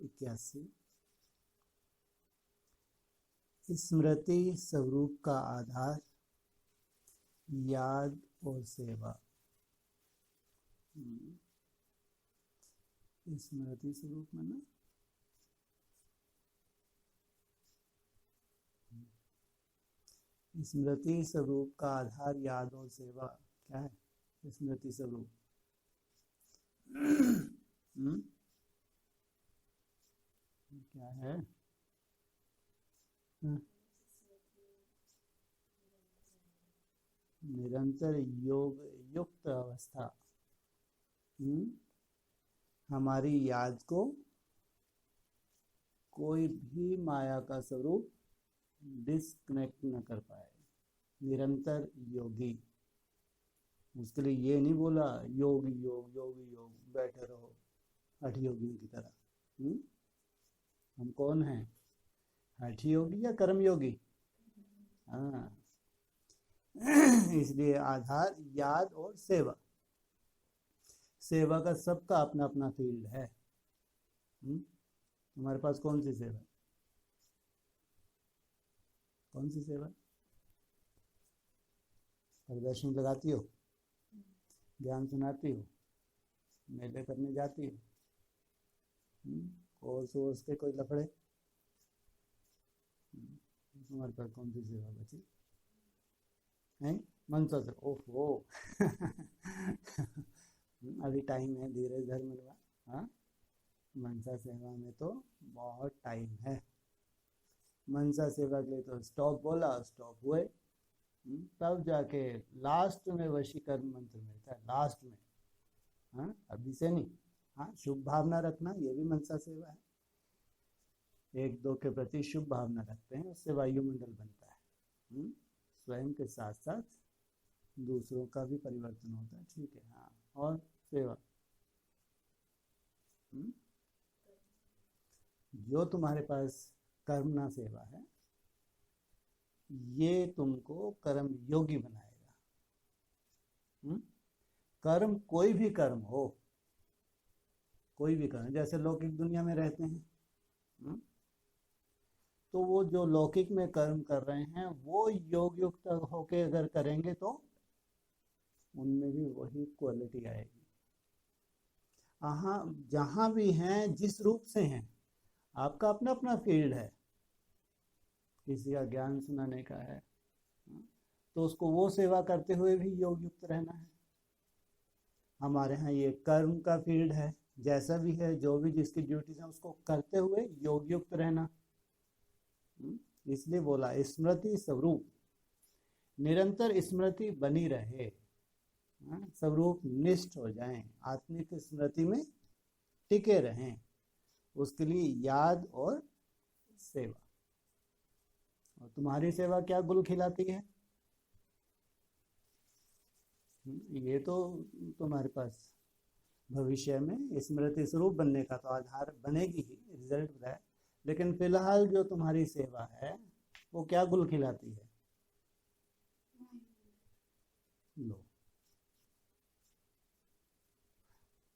81। स्मृति स्वरूप का आधार याद और सेवा। स्मृति स्वरूप में ना स्मृति स्वरूप का आधार याद और सेवा क्या है? स्मृति स्वरूप क्या है? निरंतर योग युक्त अवस्था। हमारी याद को कोई भी माया का स्वरूप डिस्कनेक्ट न कर पाए। निरंतर योगी। उसके लिए ये नहीं बोला योग योग योग योग बैठे रहो हठ योगियों की तरह। हम कौन हैं? हठ योगी या कर्म योगी? हाँ। इसलिए आधार याद और सेवा। सेवा का सबका अपना अपना फील्ड है। तुम्हारे पास कौन सी सेवा? कौन सी सेवा? प्रदर्शनी लगाती हो, ज्ञान सुनाती हो, मेले करने जाती हो, कोर्स वोर्स के कोई लफड़े? तुम्हारे पास कौन सी सेवा बची है? मनसा से। ओहो अभी टाइम है, धीरे धीरे मिलवा। हाँ, मनसा सेवा में तो बहुत टाइम है। मनसा सेवा के लिए तो स्टॉप बोला, स्टॉप हुए, तब जाके लास्ट में वशीकरण मंत्र मिलता है, लास्ट में। हाँ, अभी से नहीं। हाँ, शुभ भावना रखना ये भी मनसा सेवा है। एक दो के प्रति शुभ भावना रखते हैं, उससे वायुमंडल बनता है। स्वयं के साथ साथ दूसरों का भी परिवर्तन होता है। ठीक है। हाँ, और सेवा जो तुम्हारे पास कर्मना सेवा है, ये तुमको कर्म योगी बनाएगा। कर्म कोई भी कर्म हो, कोई भी कर्म, जैसे लौकिक दुनिया में रहते हैं, तो वो जो लौकिक में कर्म कर रहे हैं वो योग युक्त होके अगर करेंगे तो उनमें भी वही क्वालिटी आएगी। जहां भी हैं, जिस रूप से हैं, आपका अपना अपना फील्ड है। किसी का ज्ञान सुनाने का है, तो उसको वो सेवा करते हुए भी योग युक्त रहना है। हमारे यहाँ ये कर्म का फील्ड है, जैसा भी है, जो भी जिसकी ड्यूटीज है उसको करते हुए योग युक्त रहना। इसलिए बोला स्मृति स्वरूप, निरंतर स्मृति बनी रहे, स्वरूप निष्ठ हो जाएं, आत्मिक स्मृति में टिके रहें, उसके लिए याद और सेवा। और तुम्हारी सेवा क्या गुल खिलाती है? ये तो तुम्हारे पास भविष्य में स्मृति स्वरूप बनने का तो आधार बनेगी ही, रिजल्ट बताए। लेकिन फिलहाल जो तुम्हारी सेवा है वो क्या गुल खिलाती है? लो,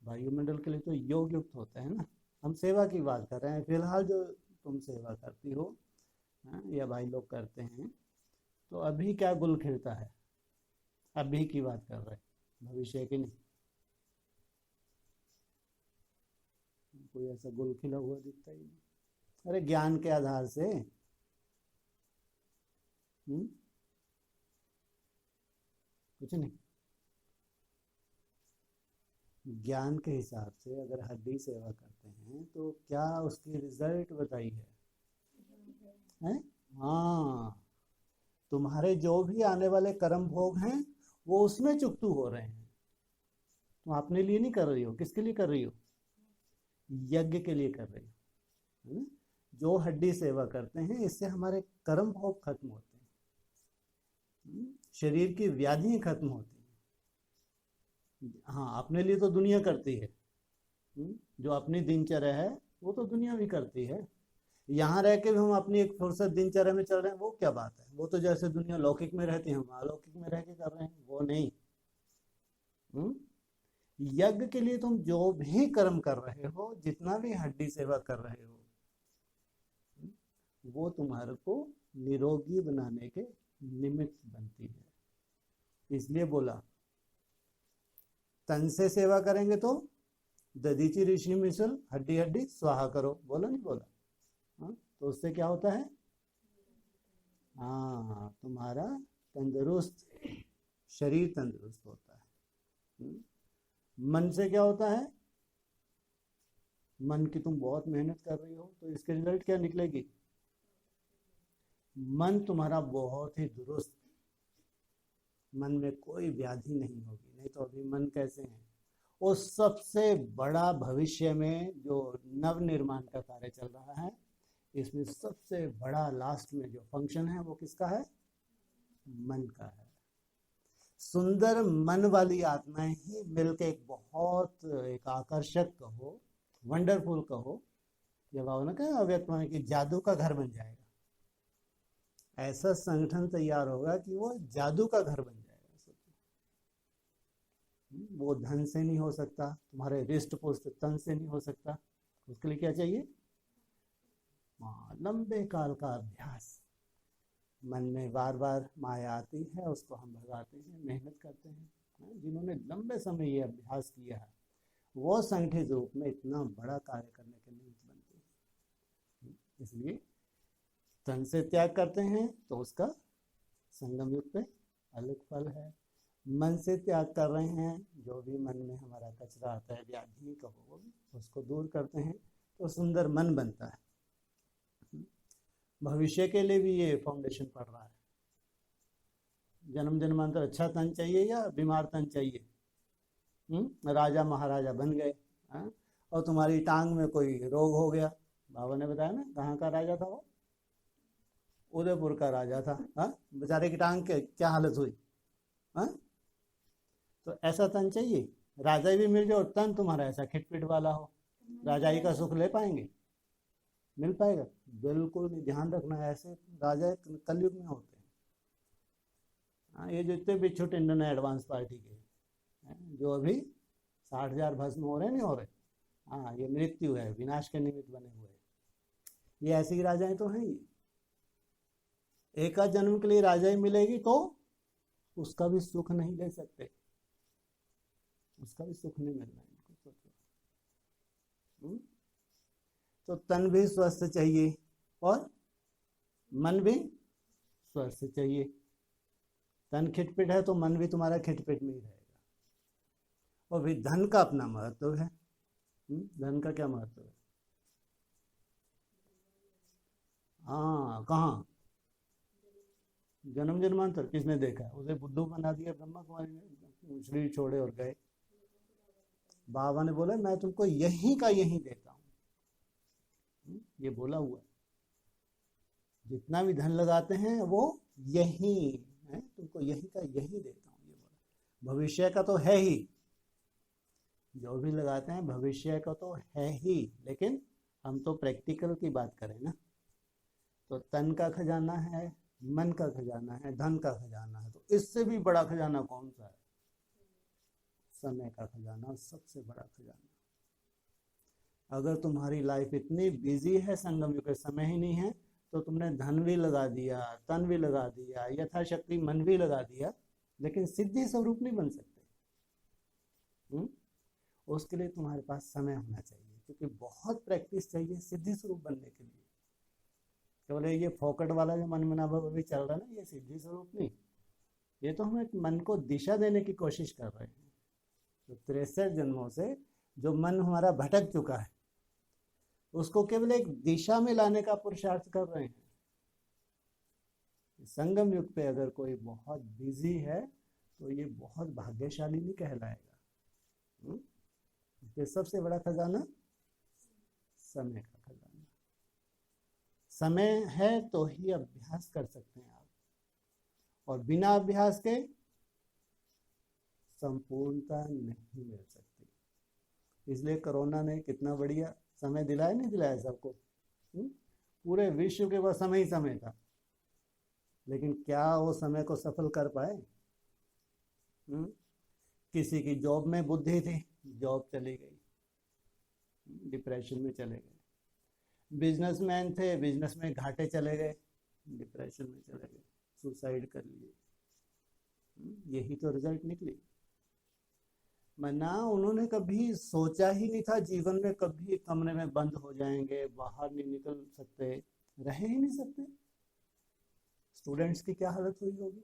वायुमंडल के लिए तो योग युक्त होता है ना। हम सेवा की बात कर रहे हैं। फिलहाल जो तुम सेवा करती हो, या भाई लोग करते हैं, तो अभी क्या गुल खिलता है? अभी की बात कर रहे हैं, भविष्य की नहीं। कोई ऐसा गुल खिला हुआ दिखता ही नहीं। अरे ज्ञान के आधार से। कुछ नहीं। ज्ञान के हिसाब से अगर हड्डी सेवा करते हैं तो क्या उसकी रिजल्ट बताई है? हाँ, तुम्हारे जो भी आने वाले कर्म भोग हैं वो उसमें चुकतू हो रहे हैं। तुम अपने लिए नहीं कर रही हो, किसके लिए कर रही हो? यज्ञ के लिए कर रही हो। जो हड्डी सेवा करते हैं, इससे हमारे कर्म भोग खत्म होते हैं, शरीर की व्याधियां खत्म होती हैं। हाँ, अपने लिए तो दुनिया करती है। जो अपनी दिनचर्या है वो तो दुनिया भी करती है। यहाँ रह के भी हम अपनी एक फुर्सत दिनचर्या में चल रहे हैं, वो क्या बात है? वो तो जैसे दुनिया लौकिक में रहती है, हम अलौकिक में रह के कर रहे हैं, वो नहीं। यज्ञ के लिए तुम जो भी कर्म कर रहे हो, जितना भी हड्डी सेवा कर रहे हो, वो तुम्हारे को निरोगी बनाने के निमित्त बनती है। इसलिए बोला तन से सेवा करेंगे तो दधीचि ऋषि मिसल हड्डी हड्डी स्वाहा करो, बोला नहीं बोला? हाँ, तो उससे क्या होता है? हाँ, तुम्हारा तंदुरुस्त शरीर तंदुरुस्त होता है। मन से क्या होता है? मन की तुम बहुत मेहनत कर रही हो तो इसके रिजल्ट क्या निकलेगी? मन तुम्हारा बहुत ही दुरुस्त, मन में कोई व्याधि नहीं होगी। नहीं तो अभी मन कैसे है? वो सबसे बड़ा भविष्य में जो नव निर्माण का कार्य चल रहा है, इसमें सबसे बड़ा लास्ट में जो फंक्शन है वो किसका है? मन का है। सुंदर मन वाली आत्माएं ही मिलकर एक बहुत एक आकर्षक कहो, वंडरफुल कहो, ये भावना का अव्यक्त मन की जादू का घर बन जाएगा। ऐसा संगठन तैयार होगा कि वो जादू का घर बन जाएगा। सोचो, वो धन से नहीं हो सकता, तुम्हारे रिष्ट पुष्ट तन से नहीं हो सकता। उसके लिए क्या चाहिए? लंबे काल का अभ्यास। मन में बार बार माया आती है, उसको हम भगाते हैं, मेहनत करते हैं। जिन्होंने लंबे समय ये अभ्यास किया है वो संगठित रूप में इतना बड़ा कार्य करने के निमित्त बनते हैं। इसलिए तन से त्याग करते हैं तो उसका संगम युग पे अलग फल है। मन से त्याग कर रहे हैं, जो भी मन में हमारा कचरा आता है, व्याधि कहो, उसको दूर करते हैं तो सुंदर मन बनता है। भविष्य के लिए भी ये फाउंडेशन पड़ रहा है। जन्म जन्मांतर अच्छा तन चाहिए या बीमार तन चाहिए? राजा महाराजा बन गए, और तुम्हारी टांग में कोई रोग हो गया। बाबा ने बताया ना, कहाँ का राजा था वो? उदयपुर का राजा था। बेचारे की टांग के क्या हालत हुई। तो ऐसा तन चाहिए? राजा भी मिल जाए और तन तुम्हारा ऐसा खिटपिट वाला हो, राजाई का सुख ले पाएंगे? मिल पाएगा? बिल्कुल नहीं। ध्यान रखना, ऐसे राजा कलयुग में होते हैं। ये जितने भी छोटे इंडियन एडवांस पार्टी के जो अभी 60,000 भस्म हो रहे नहीं हो रहे, हाँ, ये मृत्यु है, विनाश के निमित्त बने हुए। ये ऐसे ही राजाएं तो हैं ही। एक आध जन्म के लिए राजाई मिलेगी तो उसका भी सुख नहीं ले सकते, उसका भी सुख नहीं मिलना इनको। सोचो, तो तन भी स्वस्थ चाहिए और मन भी स्वस्थ चाहिए। तन खिटपिट है तो मन भी तुम्हारा खिटपिट में ही रहेगा। और भी धन का अपना महत्व है। धन का क्या महत्व है? हाँ, कहाँ? जन्म जन्मांतर किसने देखा? उसे बुद्धू बना दिया ब्रह्मा कुमारी ने, शरीर छोड़े और गए। बाबा ने बोला मैं तुमको यही का यही देता हूँ, ये बोला हुआ। जितना भी धन लगाते हैं वो यही है, तुमको यही का यही देता हूँ, ये बोला। भविष्य का तो है ही, जो भी लगाते हैं भविष्य का तो है ही, लेकिन हम तो प्रैक्टिकल की बात करें ना। तो तन का खजाना है, मन का खजाना है, धन का खजाना है, तो इससे भी बड़ा खजाना कौन सा है? समय का खजाना, सबसे बड़ा खजाना। अगर तुम्हारी लाइफ इतनी बिजी है, संगम युग समय ही नहीं है, तो तुमने धन भी लगा दिया, तन भी लगा दिया, यथाशक्ति मन भी लगा दिया, लेकिन सिद्धि स्वरूप नहीं बन सकते। उसके लिए तुम्हारे पास समय होना चाहिए, क्योंकि बहुत प्रैक्टिस चाहिए सिद्धि स्वरूप बनने के लिए। केवल ये फोकट वाला जो मन मना भाव अभी चल रहा है ना, ये सिद्धि स्वरूप नहीं। ये तो हम एक मन को दिशा देने की कोशिश कर रहे हैं। तो 63 जन्मों से जो मन हमारा भटक चुका है, उसको केवल एक दिशा में लाने का पुरुषार्थ कर रहे हैं। संगम युग पे अगर कोई बहुत बिजी है तो ये बहुत भाग्यशाली नहीं कहलाएगा। ये सबसे बड़ा खजाना समय का खजाना। समय है तो ही अभ्यास कर सकते हैं आप, और बिना अभ्यास के संपूर्णता नहीं मिल सकती। इसलिए कोरोना ने कितना बढ़िया समय दिलाया, नहीं दिलाया सबको? पूरे विश्व के पास समय ही समय था, लेकिन क्या वो समय को सफल कर पाए? किसी की जॉब में बुद्धि थी, जॉब चली गई, डिप्रेशन में चले गए। बिजनेसमैन थे, बिजनेस में घाटे चले गए, डिप्रेशन में चले गए, सुसाइड कर लिए। यही तो रिजल्ट निकली। मना उन्होंने कभी सोचा ही नहीं था जीवन में कभी कमरे में बंद हो जाएंगे, बाहर नहीं निकल सकते, रह ही नहीं सकते। स्टूडेंट्स की क्या हालत हुई होगी।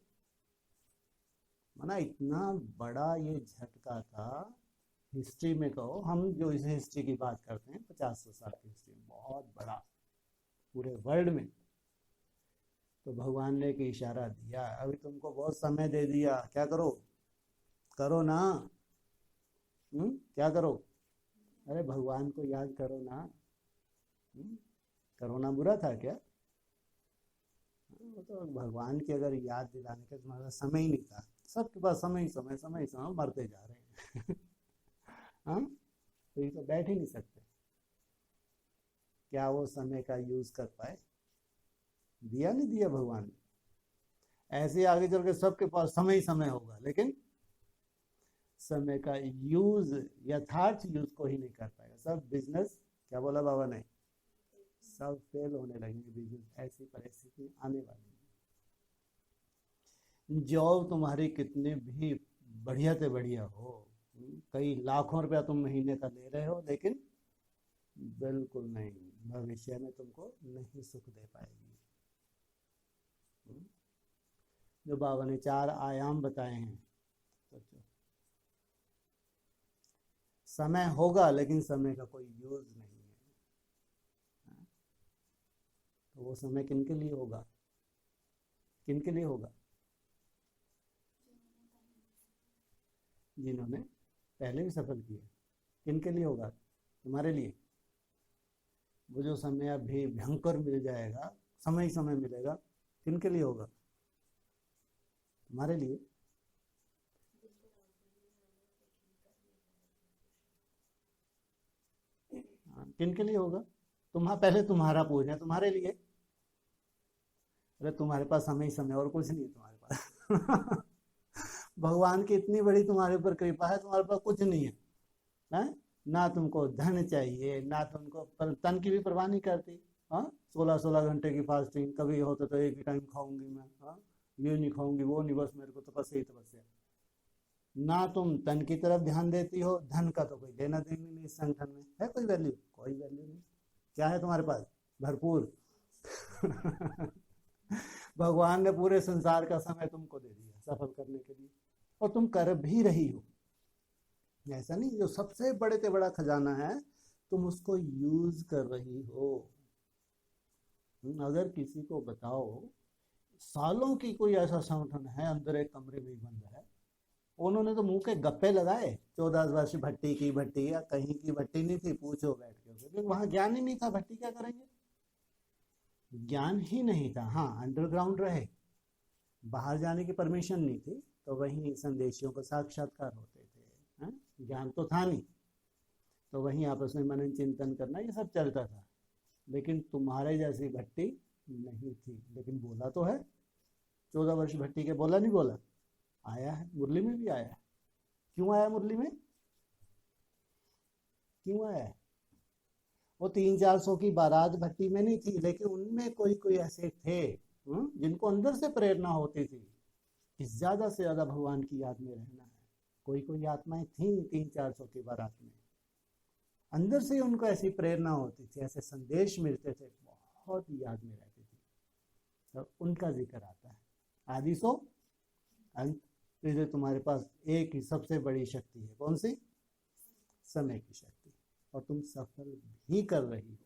मना इतना बड़ा ये झटका था हिस्ट्री में। कहो हम जो इस हिस्ट्री की बात करते हैं 50 साल की हिस्ट्री, बहुत बड़ा पूरे वर्ल्ड में। तो भगवान ने एक इशारा दिया, अभी तुमको बहुत समय दे दिया, क्या करो, करो ना। क्या करो, अरे भगवान को याद करो ना। करोना बुरा था क्या? वो तो भगवान की अगर याद दिलाने का तुम्हारा समय ही नहीं था। सबके पास समय समय समय समय, मरते जा रहे हैं। हाँ, तो ये तो बैठ ही नहीं सकते। क्या वो समय का यूज कर पाए? दिया नहीं दिया भगवान ने। ऐसे आगे चल के सबके पास समय ही समय होगा, लेकिन समय का यूज, यथार्थ यूज को ही नहीं कर पाएगा। सब बिजनेस, क्या बोला बाबा ने, सब फेल होने लगेंगे बिजनेस। ऐसी परिस्थिति आने वाली है। जॉब तुम्हारी कितनी भी बढ़िया से बढ़िया हो, कई लाखों रुपया तुम महीने का ले रहे हो, लेकिन बिल्कुल नहीं, भविष्य में तुमको नहीं सुख दे पाएगी। जो बाबा ने 4 आयाम बताए हैं, सोचो। समय होगा लेकिन समय का कोई यूज नहीं है। तो वो समय किन के लिए होगा, किन के लिए होगा? जिन्होंने पहले भी सफल किया। किन के लिए होगा? तुम्हारे लिए। वो जो समय अभी भयंकर मिल जाएगा, समय ही समय मिलेगा, किन के लिए होगा? तुम्हारे लिए। किन के लिए होगा? पहले तुम्हारा पूछना, तुम्हारे लिए। अरे तुम्हारे पास समय ही समय, और कुछ नहीं है तुम्हारे पास। भगवान की इतनी बड़ी तुम्हारे ऊपर कृपा है, तुम्हारे पास कुछ नहीं है। ना तुमको धन चाहिए, ना तुमको तन की भी परवाह नहीं करती। 16-16 घंटे की फास्टिंग, कभी होता तो एक ही टाइम खाऊंगी मैं, ये नहीं खाऊंगी, वो नहीं, बस मेरे को तपस्या ही तपस्या। ना तुम तन की तरफ ध्यान देती हो, धन का तो कोई लेना देना नहीं। इस संगठन में है कोई वैल्यू? कोई वैल्यू नहीं। क्या है तुम्हारे पास? भरपूर। भगवान ने पूरे संसार का समय तुमको दे दिया सफल करने के लिए, और तुम कर भी रही हो। ऐसा नहीं, जो सबसे बड़े से बड़ा खजाना है तुम उसको यूज कर रही हो। अगर किसी को बताओ सालों की कोई ऐसा संगठन है, अंदर एक कमरे में ही बंद है, उन्होंने तो मुंह के गप्पे लगाए। 14 वर्ष भट्टी की भट्टी, या कहीं की भट्टी नहीं थी, पूछो बैठ के, क्योंकि वहां ज्ञान ही नहीं था। भट्टी क्या करेंगे, ज्ञान ही नहीं था। हाँ, अंडरग्राउंड रहे, बाहर जाने की परमिशन नहीं थी, तो वहीं संदेशियों को साक्षात्कार होते थे। ज्ञान तो था नहीं, तो वहीं आपस में मनन चिंतन करना, ये सब चलता था। लेकिन तुम्हारे जैसी भट्टी नहीं थी। लेकिन बोला तो है, 14 वर्ष भट्टी के, बोला नहीं बोला? आया है, मुरली में भी आया है। क्यों आया मुरली में? क्यों आया है? वो 300-400 की बारात भट्टी में नहीं थी, लेकिन उनमें कोई कोई ऐसे थे जिनको अंदर से प्रेरणा होती थी कि ज्यादा से ज्यादा भगवान की याद में रहना है। कोई कोई आत्माएं थी 300-400 की बारात में, अंदर से उनको ऐसी प्रेरणा होती थी, ऐसे संदेश मिलते थे, बहुत याद में रहती थी। तो उनका जिक्र आता है। आदि सो अंत। तो तुम्हारे पास एक ही सबसे बड़ी शक्ति है, कौन सी? समय की शक्ति। और तुम सफल भी कर रही हो।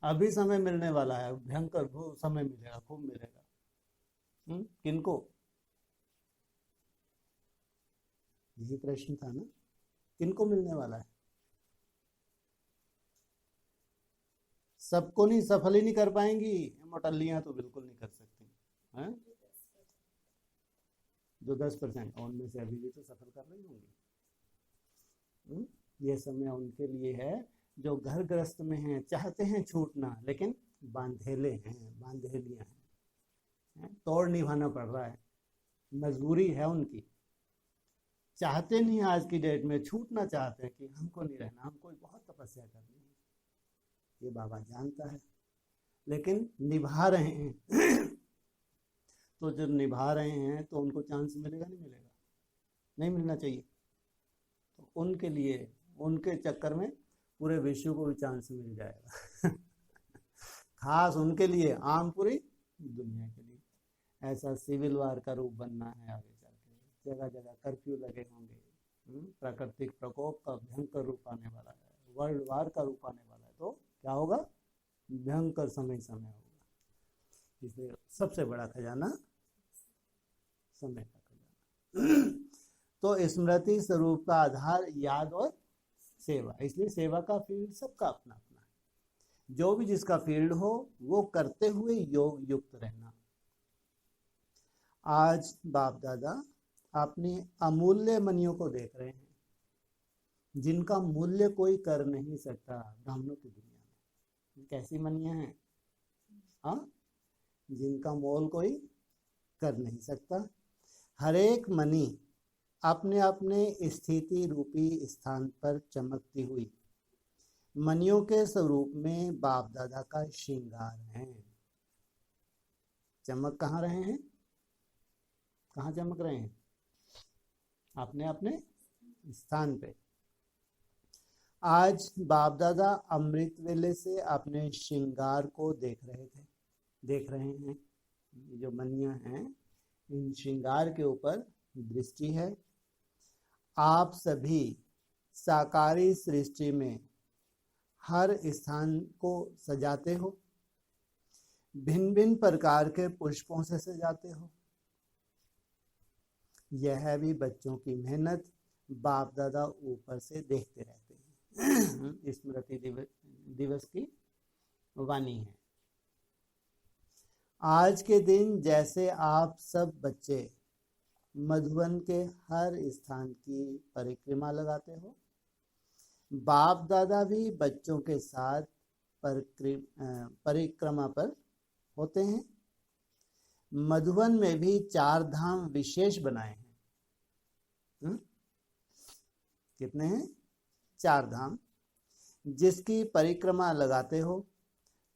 अभी समय मिलने वाला है, भयंकर समय मिलेगा, खूब मिलेगा। किनको? यही प्रश्न था ना, किनको मिलने वाला है? सबको नहीं, सफल ही नहीं कर पाएंगी। मोटलियां तो बिल्कुल नहीं कर सकती हैं। जो 10%, उनमें से अभी भी तो सफल कर रही होंगी। ये समय उनके लिए है जो घर ग्रस्त में हैं, चाहते हैं छूटना, लेकिन बांधेले हैं, बांधेलियां हैं, तोड़ निभाना पड़ रहा है, मजबूरी है उनकी। चाहते नहीं, आज की डेट में छूटना चाहते हैं कि हमको नहीं रहना, हमको बहुत तपस्या करनी है। ये बाबा जानता है, लेकिन निभा रहे हैं। तो जब निभा रहे हैं तो उनको चांस मिलेगा नहीं मिलेगा? नहीं मिलना चाहिए। तो उनके लिए, उनके चक्कर में पूरे विश्व को भी चांस मिल जाएगा। खास उनके लिए, आम पूरी दुनिया के लिए। ऐसा सिविल वार का रूप बनना है आगे चल के, जगह जगह कर्फ्यू लगे होंगे, प्राकृतिक प्रकोप का भयंकर रूप आने वाला है, वर्ल्ड वार का रूप आने वाला है। तो क्या होगा? भयंकर समय समय होगा। इसलिए सबसे बड़ा खजाना समय का खजाना। तो स्मृति स्वरूप का आधार याद और सेवा, इसलिए सेवा का फील्ड सबका अपना अपना है। जो भी जिसका फील्ड हो वो करते हुए योग युक्त रहना। आज बाप दादा अपनी अमूल्य मनियों को देख रहे हैं, जिनका मूल्य कोई कर नहीं सकता ब्राह्मणों की दुनिया में। कैसी मनियां हैं? हाँ, जिनका मोल कोई कर नहीं सकता। हर एक मनी अपने अपने स्थिति रूपी स्थान पर चमकती हुई मनियों के स्वरूप में बाप दादा का श्रृंगार है। चमक कहाँ रहे हैं? कहाँ चमक रहे हैं? अपने अपने स्थान पे। आज बाप दादा अमृत वेले से अपने श्रृंगार को देख रहे हैं। ये जो मनियां हैं, इन श्रृंगार के ऊपर दृष्टि है। आप सभी साकारी सृष्टि में हर स्थान को सजाते हो, भिन्न भिन्न प्रकार के पुष्पों से सजाते हो। यह भी बच्चों की मेहनत बाप दादा ऊपर से देखते रहते हैं। स्मृति दिवस की वाणी है। आज के दिन जैसे आप सब बच्चे मधुबन के हर स्थान की परिक्रमा लगाते हो, बाप दादा भी बच्चों के साथ परिक्रमा पर होते हैं। मधुबन में भी 4 धाम विशेष बनाए हैं। कितने हैं? 4 धाम, जिसकी परिक्रमा लगाते हो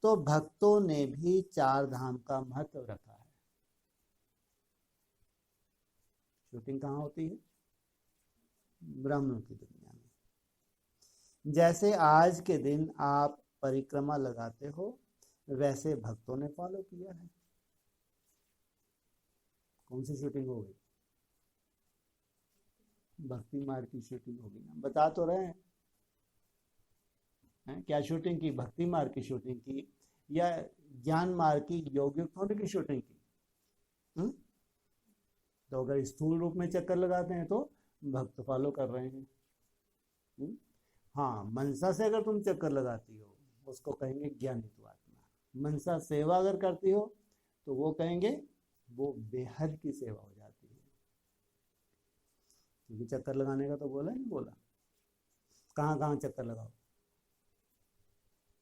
तो भक्तों ने भी 4 धाम का महत्व रखा है। शूटिंग कहाँ होती है? ब्राह्मणों की दुनिया में। जैसे आज के दिन आप परिक्रमा लगाते हो, वैसे भक्तों ने फॉलो किया है। कौन सी शूटिंग हो गई? भक्ति मार्ग की शूटिंग होगी ना, बता तो रहे हैं। क्या शूटिंग की? भक्ति मार्ग की शूटिंग की या ज्ञान मार्ग की, योग युक्त होने की शूटिंग की? तो अगर स्थूल रूप में चक्कर लगाते हैं तो भक्त फॉलो कर रहे हैं। हाँ, मनसा से अगर तुम चक्कर लगाती हो उसको कहेंगे ज्ञानित आत्मा। मनसा सेवा अगर करती हो तो वो कहेंगे वो बेहद की सेवा हो जाती है। क्योंकि चक्कर लगाने का तो बोला नहीं बोला। कहाँ कहाँ चक्कर लगाओ?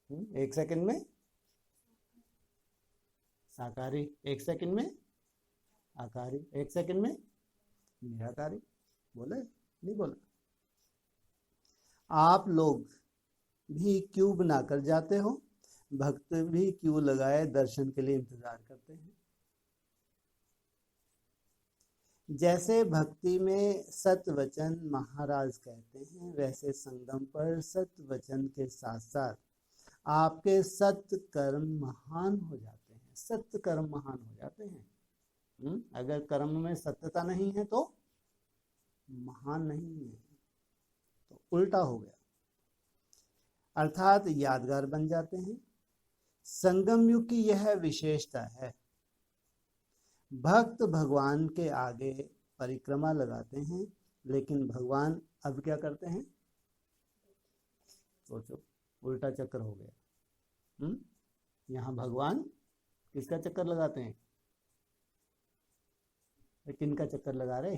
1 सेकंड में साकारी, 1 सेकंड में आकारी, 1 सेकंड में निराकारी। बोले नहीं बोला? आप लोग भी क्यू बनाकर जाते हो, भक्त भी क्यू लगाए दर्शन के लिए इंतजार करते हैं। जैसे भक्ति में सत वचन महाराज कहते हैं, वैसे संगम पर सत वचन के साथ साथ आपके सत्य कर्म महान हो जाते हैं। सत्य कर्म महान हो जाते हैं। अगर कर्म में सत्यता नहीं है तो महान नहीं है, तो उल्टा हो गया, अर्थात यादगार बन जाते हैं। संगम युग की यह विशेषता है। भक्त भगवान के आगे परिक्रमा लगाते हैं, लेकिन भगवान अब क्या करते हैं? सोचो, उल्टा चक्कर हो गया। यहाँ भगवान किसका चक्कर लगाते हैं? किनका चक्कर लगा रहे?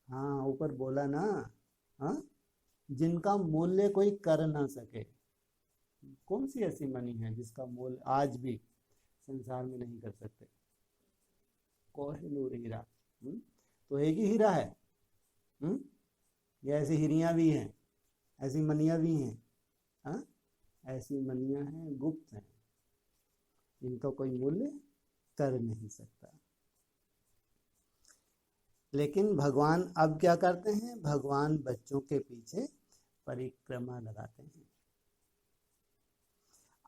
हाँ, ऊपर बोला ना। हाँ, जिनका मूल्य कोई कर ना सके। कौन सी ऐसी मनी है जिसका मूल्य आज भी संसार में नहीं कर सकते? कोहिनूर हीरा। तो एक ही हीरा है, या ऐसी हिरियां भी हैं, ऐसी मनियां भी हैं? हाँ, ऐसी मनियां हैं, गुप्त हैं, इनका कोई मूल्य कर नहीं सकता। लेकिन भगवान अब क्या करते हैं? भगवान बच्चों के पीछे परिक्रमा लगाते हैं।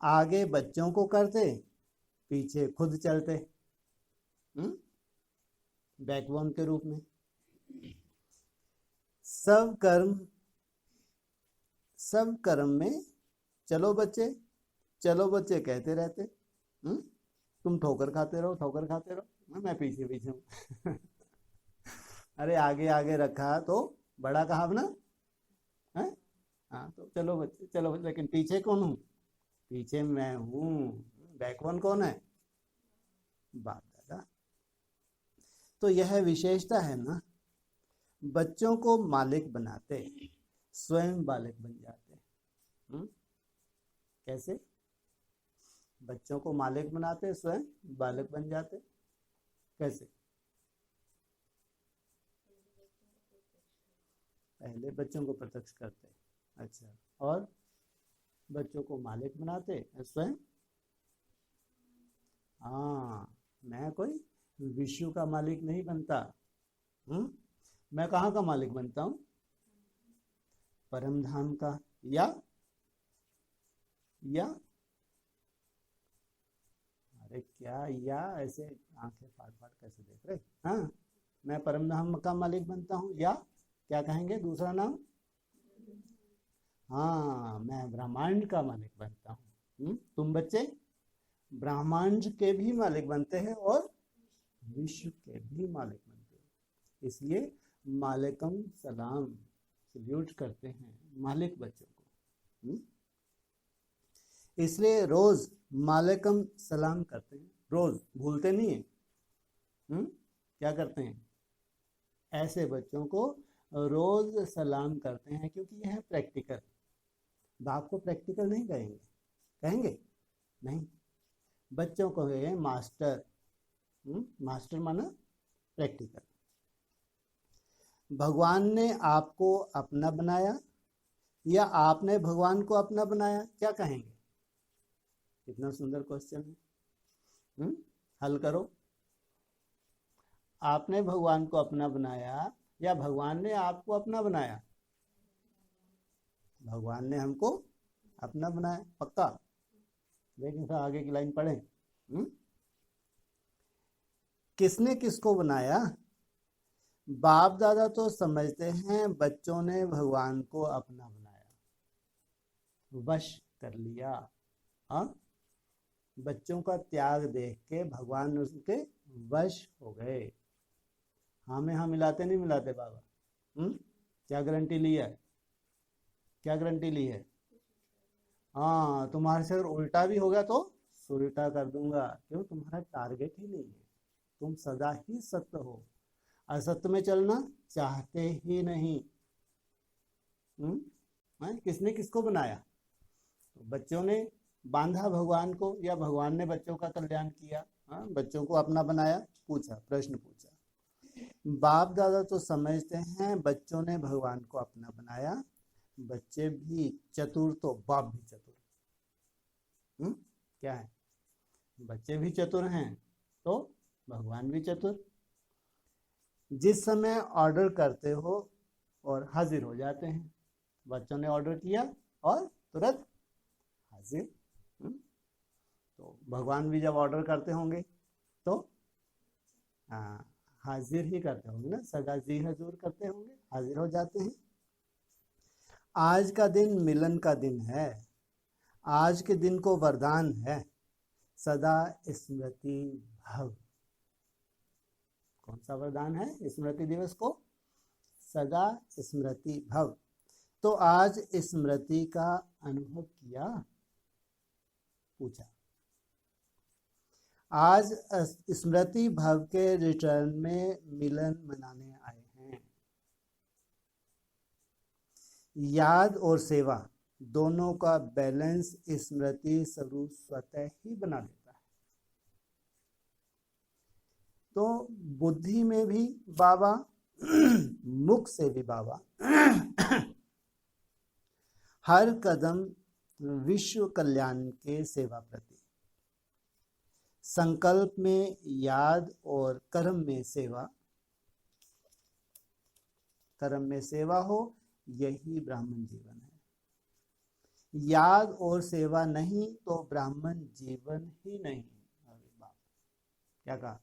आगे बच्चों को करते, पीछे खुद चलते, बैकबोन के रूप में। सब कर्म में चलो बच्चे, चलो बच्चे कहते रहते। तुम ठोकर खाते रहो, ठोकर खाते रहो, मैं पीछे पीछे हूँ। अरे आगे आगे रखा तो बड़ा कहा अपना है। हाँ, तो चलो बच्चे, चलो बच्चे, लेकिन पीछे कौन हूँ? पीछे मैं हूँ। बैकबोन कौन है? बाप दादा। तो यह विशेषता है ना, बच्चों को मालिक बनाते, स्वयं बालक बन जाते। कैसे? बच्चों को मालिक बनाते, स्वयं बालक बन जाते। कैसे? पहले बच्चों को प्रत्यक्ष करते, अच्छा, और बच्चों को मालिक बनाते, स्वयं। हाँ, मैं कोई विश्व का मालिक नहीं बनता। मैं कहाँ का मालिक बनता हूँ? परम धाम का। या अरे क्या, या ऐसे आंखें फाड़ फाड़ कैसे देख रहे? हाँ, मैं परम धाम का मालिक बनता हूँ, या क्या कहेंगे दूसरा नाम? हाँ, मैं ब्रह्मांड का मालिक बनता हूँ। तुम बच्चे ब्रह्मांड के भी मालिक बनते हैं और विश्व के भी मालिक बनते हैं। इसलिए मालिकम सलाम, सल्यूट करते हैं मालिक बच्चों को। इसलिए रोज मालिकम सलाम करते हैं, रोज भूलते नहीं है। क्या करते हैं? ऐसे बच्चों को रोज सलाम करते हैं, क्योंकि यह है प्रैक्टिकल। बाप को प्रैक्टिकल नहीं कहेंगे, कहेंगे नहीं। बच्चों को है मास्टर। मास्टर माना प्रैक्टिकल। भगवान ने आपको अपना बनाया या आपने भगवान को अपना बनाया? क्या कहेंगे? कितना सुंदर क्वेश्चन है। हल करो। आपने भगवान को अपना बनाया या भगवान ने आपको अपना बनाया? भगवान ने हमको अपना बनाया, पक्का। लेकिन फिर आगे की लाइन पढ़ें। किसने किसको बनाया? बाप दादा तो समझते हैं बच्चों ने भगवान को अपना बनाया, वश कर लिया। हाँ, बच्चों का त्याग देख के भगवान उसके वश हो गए। हाँ में हाँ मिलाते नहीं मिलाते बाबा? क्या गारंटी ली है? क्या गारंटी ली है? हाँ, तुम्हारे से अगर उल्टा भी हो गया तो सुलटा कर दूंगा। क्यों? तुम्हारा टारगेट ही नहीं है, तुम सदा ही सत्य हो, असत्य में चलना चाहते ही नहीं। किसने किसको बनाया? तो बच्चों ने बांधा भगवान को या भगवान ने बच्चों का कल्याण किया? बच्चों को अपना बनाया। पूछा, प्रश्न पूछा। बाप दादा तो समझते हैं बच्चों ने भगवान को अपना बनाया, बच्चे भी चतुर तो बाप भी चतुर। क्या है? बच्चे भी चतुर हैं तो भगवान भी चतुर। जिस समय ऑर्डर करते हो और हाजिर हो जाते हैं। बच्चों ने ऑर्डर किया और तुरंत हाजिर। तो भगवान भी जब ऑर्डर करते होंगे तो हाजिर ही करते होंगे ना, सदा जी हजूर करते होंगे, हाजिर हो जाते हैं। आज का दिन मिलन का दिन है। आज के दिन को वरदान है, सदा स्मृति भव। कौन सा वरदान है स्मृति दिवस को? सदा स्मृति भव। तो आज स्मृति का अनुभव किया? पूछा। आज स्मृति भव के रिटर्न में मिलन मनाने आए हैं। याद और सेवा दोनों का बैलेंस स्मृति स्वरूप स्वतः ही बना देता है। तो बुद्धि में भी बाबा मुख से भी बाबा हर कदम विश्व कल्याण के सेवा प्रति, संकल्प में याद और कर्म में सेवा, कर्म में सेवा हो, यही ब्राह्मण जीवन है। याद और सेवा नहीं तो ब्राह्मण जीवन ही नहीं। अरे बाप, क्या कहा?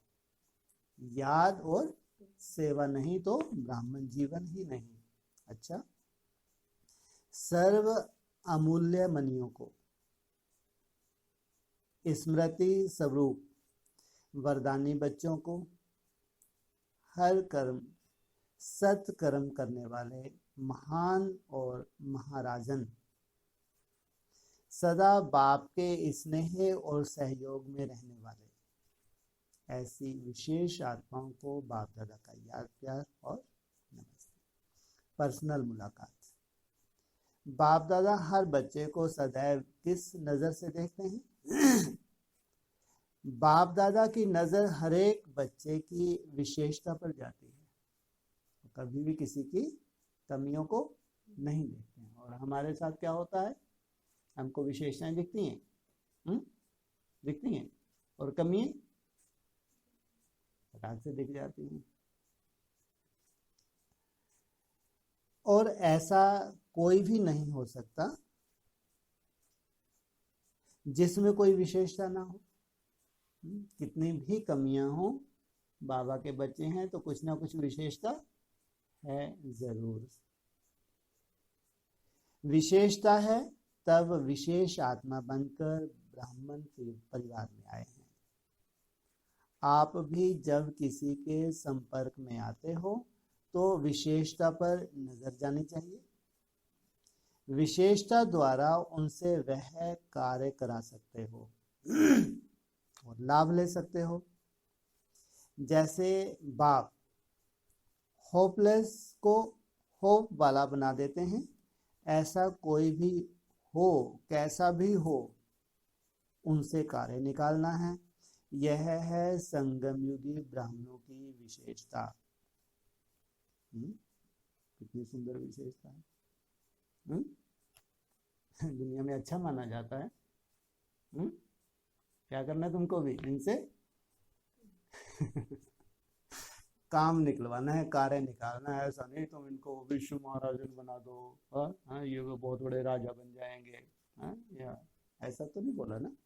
याद और सेवा नहीं तो ब्राह्मण जीवन ही नहीं। अच्छा, सर्व अमूल्य मनियों को स्मृति स्वरूप वरदानी बच्चों को हर कर्म सत्कर्म करने वाले महान और महाराजन, सदा बाप के स्नेह और सहयोग में रहने वाले, ऐसी विशेष आत्माओं को बाप दादा का याद प्यार और नमस्ते। पर्सनल मुलाकात। बाप दादा हर बच्चे को सदैव किस नजर से देखते हैं? बाप दादा की नजर हर एक बच्चे की विशेषता पर जाती है, कभी भी किसी की कमियों को नहीं देखते हैं। और हमारे साथ क्या होता है? हमको विशेषताएं दिखती हैं, दिखती हैं, और कमियां फटाक से दिख जाती हैं। और ऐसा कोई भी नहीं हो सकता जिसमें कोई विशेषता ना हो। कितनी भी कमियां हो, बाबा के बच्चे हैं तो कुछ ना कुछ विशेषता है जरूर। विशेषता है तब विशेष आत्मा बनकर ब्राह्मण के परिवार में आए हैं। आप भी जब किसी के संपर्क में आते हो तो विशेषता पर नजर जानी चाहिए। विशेषता द्वारा उनसे वह कार्य करा सकते हो और लाभ ले सकते हो। जैसे बाप होपलेस को होप वाला बना देते हैं, ऐसा कोई भी हो, कैसा भी हो, उनसे कार्य निकालना है। यह है संगम युगी ब्राह्मणों की विशेषता। कितनी सुंदर विशेषता है। दुनिया में अच्छा माना जाता है। क्या करना है तुमको भी इनसे? काम निकलवाना है, कार्य निकालना है। ऐसा नहीं तुम इनको विश्व महाराजन बना दो, हाँ ये बहुत बड़े राजा बन जाएंगे, या ऐसा तो नहीं बोला ना।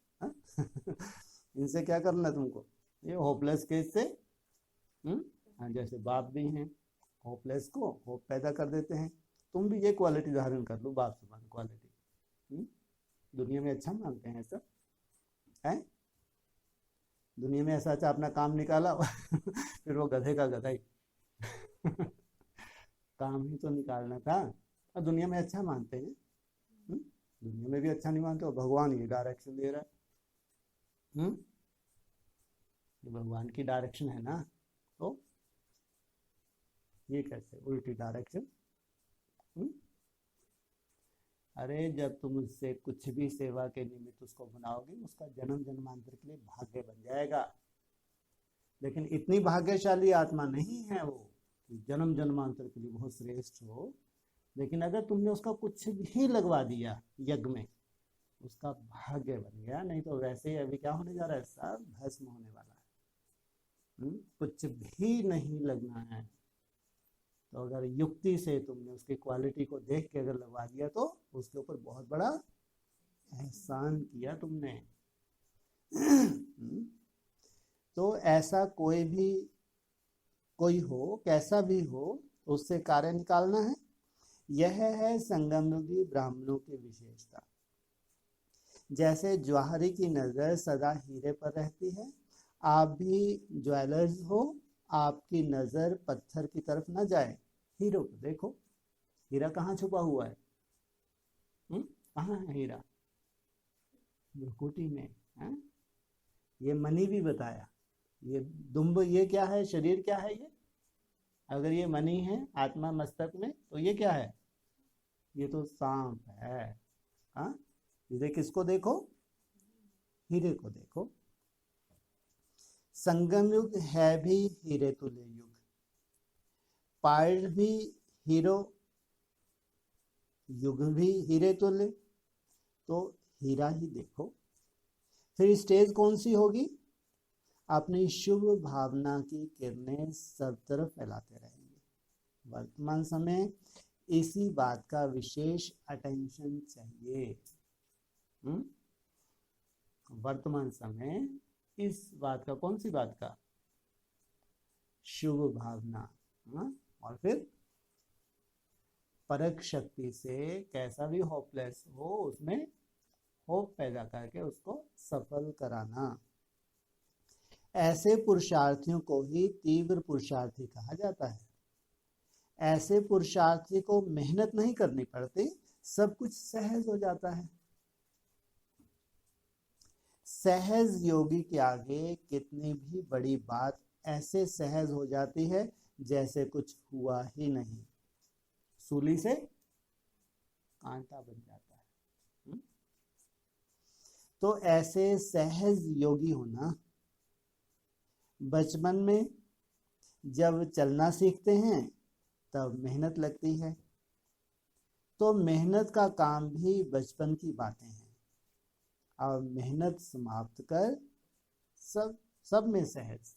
इनसे क्या करना है तुमको? ये होपलेस केस से, जैसे बाप भी हैं, होपलेस को होप पैदा कर देते हैं। तुम भी ये क्वालिटी धारण कर लो, बाप समान क्वालिटी। दुनिया में अच्छा मानते हैं सब है। दुनिया में ऐसा अच्छा अपना काम निकाला फिर वो गधे का गधा ही काम ही तो निकालना था। और दुनिया में अच्छा मानते हैं, दुनिया में भी अच्छा नहीं मानते। और भगवान ये डायरेक्शन दे रहा है, ये भगवान की डायरेक्शन है ना, तो ये कैसे उल्टी डायरेक्शन? अरे जब तुम उससे कुछ भी सेवा के निमित्त उसको बनाओगे, उसका जन्म जन्मांतर के लिए भाग्य बन जाएगा। लेकिन इतनी भाग्यशाली आत्मा नहीं है वो कि जन्म जन्मांतर के लिए बहुत श्रेष्ठ हो। लेकिन अगर तुमने उसका कुछ भी लगवा दिया यज्ञ में, उसका भाग्य बन गया। नहीं तो वैसे ही अभी क्या होने जा रहा है, सब भस्म होने वाला है। कुछ भी नहीं लगना है। तो अगर युक्ति से तुमने उसकी क्वालिटी को देख के अगर लगवा दिया तो उसके ऊपर बहुत बड़ा एहसान किया तुमने। तो ऐसा कोई हो, कैसा भी हो, उससे कार्य निकालना है। यह है संगमयुगी ब्राह्मणों की विशेषता। जैसे ज्वाहरी की नजर सदा हीरे पर रहती है, आप भी ज्वेलर्स हो, आपकी नजर पत्थर की तरफ न जाए, हीरो को देखो। हीरा कहाँ छुपा हुआ है? कहाँ है हीरा? भ्रुकुटी में है। ये मणि भी बताया। ये दुम्ब, ये क्या है? शरीर क्या है ये? अगर ये मणि है आत्मा मस्तक में, तो ये क्या है? ये तो सांप है। हाँ, इसे किसको देखो? हीरे को देखो। संगम युग है भी हीरे तुल्य युग। पार्ट भी हीरो, युग भी हीरे तुल्य, तो हीरा ही देखो। फिर स्टेज कौन सी होगी? अपनी शुभ भावना की किरणें सब तरफ फैलाते रहेंगे। वर्तमान समय इसी बात का विशेष अटेंशन चाहिए। वर्तमान समय इस बात का, कौन सी बात का? शुभ भावना। और फिर परख शक्ति से कैसा भी होपलेस हो उसमें होप पैदा करके उसको सफल कराना। ऐसे पुरुषार्थियों को ही तीव्र पुरुषार्थी कहा जाता है। ऐसे पुरुषार्थी को मेहनत नहीं करनी पड़ती, सब कुछ सहज हो जाता है। सहज योगी के आगे कितनी भी बड़ी बात ऐसे सहज हो जाती है जैसे कुछ हुआ ही नहीं। सूली से कांटा बन जाता है। तो ऐसे सहज योगी होना। बचपन में जब चलना सीखते हैं तब मेहनत लगती है, तो मेहनत का काम भी बचपन की बातें हैं। अब मेहनत समाप्त कर सब में सहज।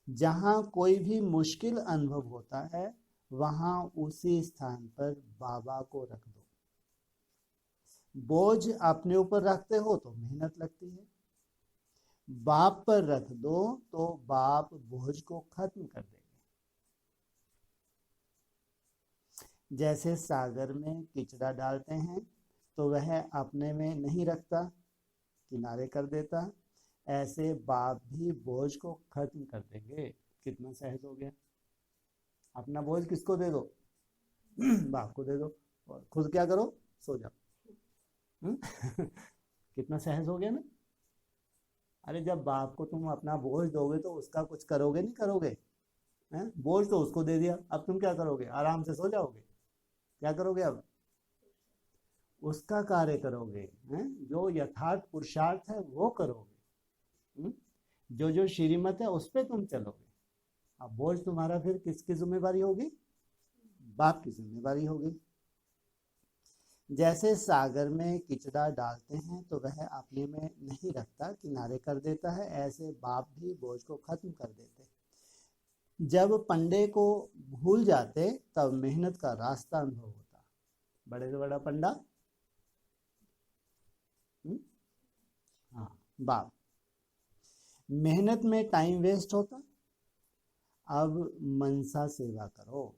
जहां कोई भी मुश्किल अनुभव होता है वहां उसी स्थान पर बाबा को रख दो। बोझ अपने ऊपर रखते हो तो मेहनत लगती है, बाप पर रख दो तो बाप बोझ को खत्म कर देंगे। जैसे सागर में किचड़ा डालते हैं तो वह अपने में नहीं रखता, किनारे कर देता, ऐसे बाप भी बोझ को खत्म कर देंगे। कितना सहज हो गया। अपना बोझ किसको दे दो? बाप को दे दो, और खुद क्या करो? सो जाओ। कितना सहज हो गया ना। अरे जब बाप को तुम अपना बोझ दोगे तो उसका कुछ करोगे नहीं करोगे? बोझ तो उसको दे दिया, अब तुम क्या करोगे? आराम से सो जाओगे? क्या करोगे? अब उसका कार्य करोगे। जो यथार्थ पुरुषार्थ है वो करोगे। जो श्रीमत है उस पर तुम चलोगे। अब बोझ तुम्हारा फिर किसकी जिम्मेवारी होगी? बाप की जिम्मेवारी होगी। जैसे सागर में किचड़ा डालते हैं तो वह अपने में नहीं रखता, किनारे कर देता है, ऐसे बाप भी बोझ को खत्म कर देते। जब पंडे को भूल जाते तब मेहनत का रास्ता अनुभव होता। बड़े से बड़ा पंडा हाँ, बाप। मेहनत में टाइम वेस्ट होता। अब मनसा सेवा करो,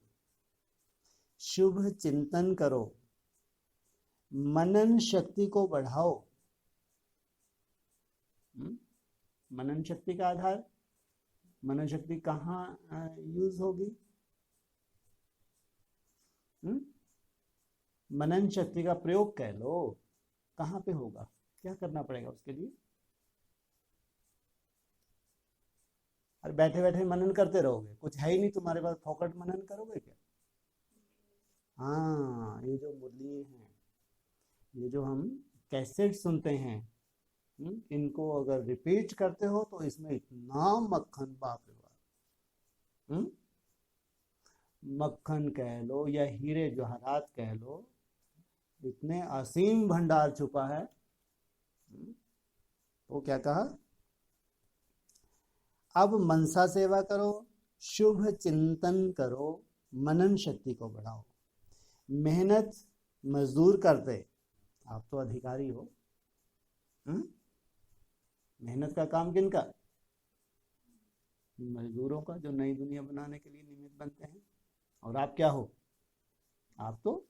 शुभ चिंतन करो, मनन शक्ति को बढ़ाओ। मनन शक्ति का आधार, मनन शक्ति कहाँ यूज होगी? मनन शक्ति का प्रयोग कह लो, कहाँ पे होगा? क्या करना पड़ेगा उसके लिए? अरे बैठे बैठे मनन करते रहोगे, कुछ है ही नहीं तुम्हारे पास, फोकट मनन करोगे क्या? हाँ, ये जो मुरली हैं, ये जो हम कैसेट सुनते हैं, इनको अगर रिपीट करते हो तो इसमें इतना मक्खन, बाप रे बाप। मक्खन कह लो या हीरे जवाहरात कह लो, इतने असीम भंडार छुपा है। तो क्या कहा? अब मनसा सेवा करो, शुभ चिंतन करो, मनन शक्ति को बढ़ाओ। मेहनत मजदूर करते, आप तो अधिकारी हो। मेहनत का काम किनका? मजदूरों का, जो नई दुनिया बनाने के लिए निमित्त बनते हैं। और आप क्या हो? आप तो